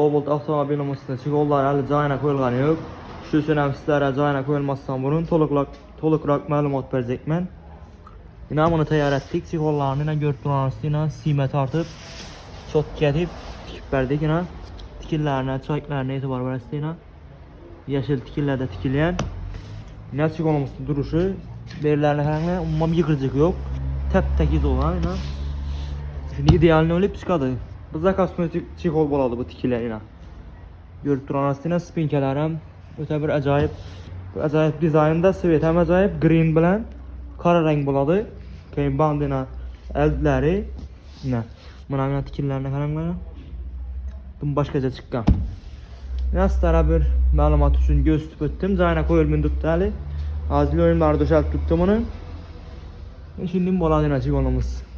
Cobalt avtomobilimizde çikollar hali joyuna koyulgany ýok. Şu senem sizlere joyuna koyulmasdan burun tolukrak maglumat berjekmen. Ina muny taýýar etdik. Çikollaryny ina görüp duranyňyz ina sime tartyp, çot gedip tikip berdik ina. Tikillerine, çaýklaryna etibar berasy ina. Ýaşyl tikillerde tikilýän. Ina çikolamyzdyn duruşy berilerine garaňlar, ummam ýygyrjyk ýok. Täp-täkiz bolan ina. Şunu idealini ölüp çıkadı. Bizde kosmetik çikol boladı bu tikiler ina. Görüp duranyňyz ina spinkelerem öte bir acayip. Bu acayip dizaynda swet hem acayip green bilen kara renk boladı. Keyin bandina eldleri ina. Muna tikillerine garaňlar. Bu başkaca çykkan. Yastara bir malumat üçün göz tutip ötdüm. Joyuna koyulmyn tutdaly. Hazır oyunlarda döşelip tutdum onu. Şimdi boladı ina çikolymyz.